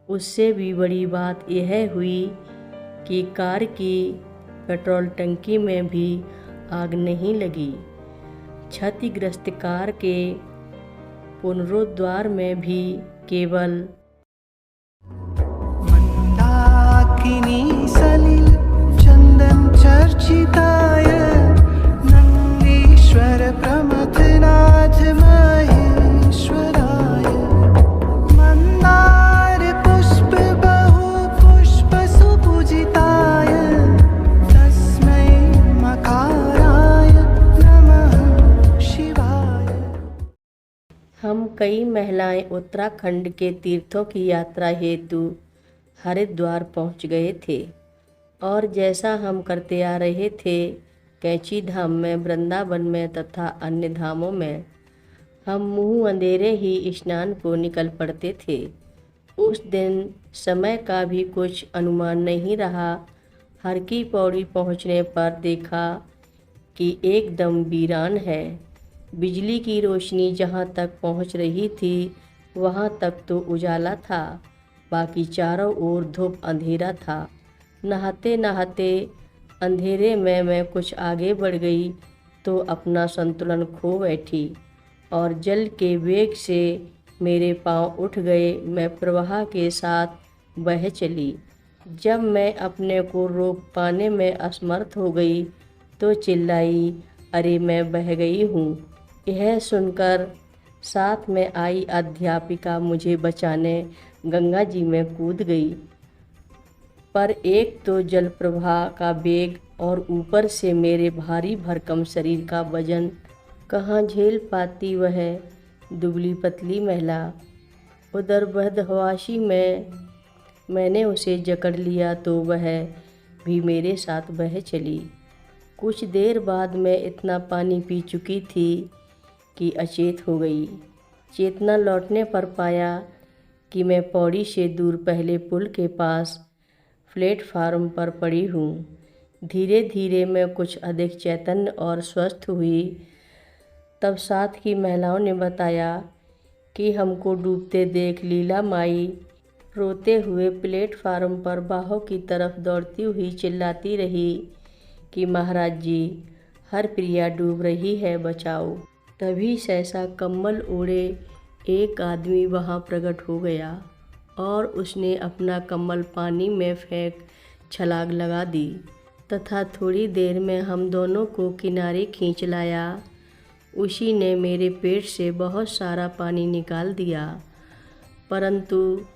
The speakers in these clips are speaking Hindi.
उससे भी बड़ी बात यह हुई कि कार की पेट्रोल टंकी में भी आग नहीं लगी। क्षतिग्रस्त कार के पुनरुद्धार में भी केवल मंदाकिनी सलिल चंदन चर्चिताय नंदीश्वर प्रमथनाथ महेश्वराय मंदार पुष्प बहु पुष्प सुपूजिताय तस्मै मकाराय नमः शिवाय। हम कई महिलाएं उत्तराखंड के तीर्थों की यात्रा हेतु हरिद्वार पहुंच गए थे और जैसा हम करते आ रहे थे, कैंची धाम में, वृंदावन में तथा अन्य धामों में हम मुंह अंधेरे ही स्नान को निकल पड़ते थे। उस दिन समय का भी कुछ अनुमान नहीं रहा। हर की पौड़ी पहुंचने पर देखा कि एकदम वीरान है। बिजली की रोशनी जहाँ तक पहुँच रही थी वहाँ तक तो उजाला था, बाकी चारों ओर धूप अंधेरा था। नहाते नहाते अंधेरे में मैं कुछ आगे बढ़ गई तो अपना संतुलन खो बैठी और जल के वेग से मेरे पांव उठ गए। मैं प्रवाह के साथ बह चली। जब मैं अपने को रोक पाने में असमर्थ हो गई तो चिल्लाई, अरे मैं बह गई हूँ। यह सुनकर साथ में आई अध्यापिका मुझे बचाने गंगा जी में कूद गई, पर एक तो जल प्रवाह का वेग और ऊपर से मेरे भारी भरकम शरीर का वजन कहाँ झेल पाती वह दुबली पतली महिला। उधर बदहवासी में मैंने उसे जकड़ लिया तो वह भी मेरे साथ बह चली। कुछ देर बाद मैं इतना पानी पी चुकी थी कि अचेत हो गई। चेतना लौटने पर पाया कि मैं पौड़ी से दूर पहले पुल के पास प्लेटफार्म पर पड़ी हूँ। धीरे धीरे मैं कुछ अधिक चैतन्य और स्वस्थ हुई। तब साथ की महिलाओं ने बताया कि हमको डूबते देख लीला माई रोते हुए प्लेटफार्म पर बाहों की तरफ दौड़ती हुई चिल्लाती रही कि महाराज जी, हर प्रिया डूब रही है, बचाओ। तभी सहसा कम्बल ओढ़े एक आदमी वहां प्रकट हो गया और उसने अपना कम्बल पानी में फेंक छलांग लगा दी तथा थोड़ी देर में हम दोनों को किनारे खींच लाया। उसी ने मेरे पेट से बहुत सारा पानी निकाल दिया, परंतु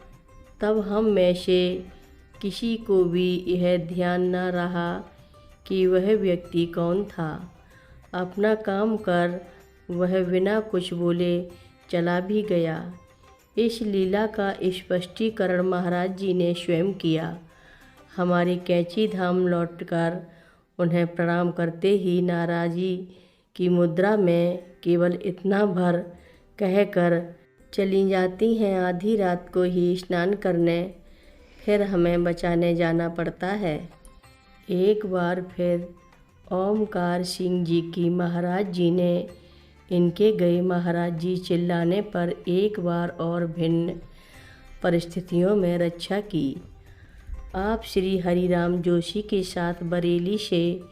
तब हम में से किसी को भी यह ध्यान न रहा कि वह व्यक्ति कौन था। अपना काम कर वह बिना कुछ बोले चला भी गया। इस लीला का स्पष्टीकरण महाराज जी ने स्वयं किया। हमारी कैंची धाम लौटकर उन्हें प्रणाम करते ही नाराज़ी की मुद्रा में केवल इतना भर कहकर चली जाती हैं, आधी रात को ही स्नान करने फिर हमें बचाने जाना पड़ता है। एक बार फिर ओमकार सिंह जी की महाराज जी ने इनके गए महाराज जी चिल्लाने पर एक बार और भिन्न परिस्थितियों में रक्षा की। आप श्री हरिराम जोशी के साथ बरेली से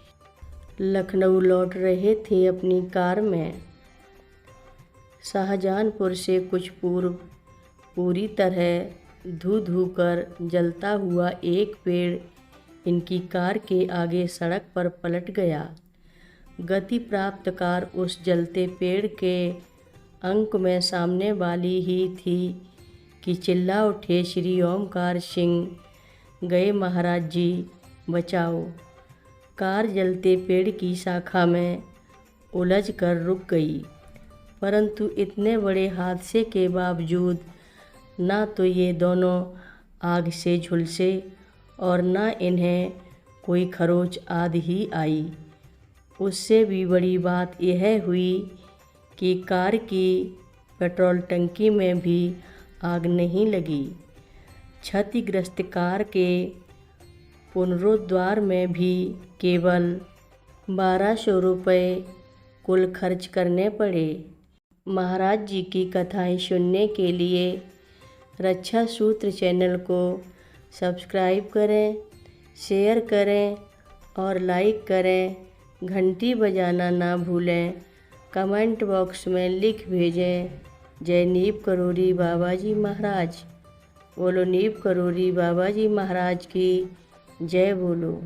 लखनऊ लौट रहे थे अपनी कार में। शाहजहानपुर से कुछ पूर्व पूरी तरह धू कर जलता हुआ एक पेड़ इनकी कार के आगे सड़क पर पलट गया। गति प्राप्त कार उस जलते पेड़ के अंक में सामने वाली ही थी कि चिल्ला उठे, श्री ओमकार सिंह गए महाराज जी, बचाओ। कार जलते पेड़ की शाखा में उलझ कर रुक गई, परंतु इतने बड़े हादसे के बावजूद ना तो ये दोनों आग से झुलसे और ना इन्हें कोई खरोच आदि ही आई। उससे भी बड़ी बात यह हुई कि कार की पेट्रोल टंकी में भी आग नहीं लगी। क्षतिग्रस्त कार के पुनरुद्धार में भी केवल 1200 रुपये कुल खर्च करने पड़े। महाराज जी की कथाएं सुनने के लिए रक्षा सूत्र चैनल को सब्सक्राइब करें, शेयर करें और लाइक करें। घंटी बजाना ना भूलें। कमेंट बॉक्स में लिख भेजें, जय नीम करोली बाबा जी महाराज। बोलो नीम करोली बाबा जी महाराज की जय बोलो।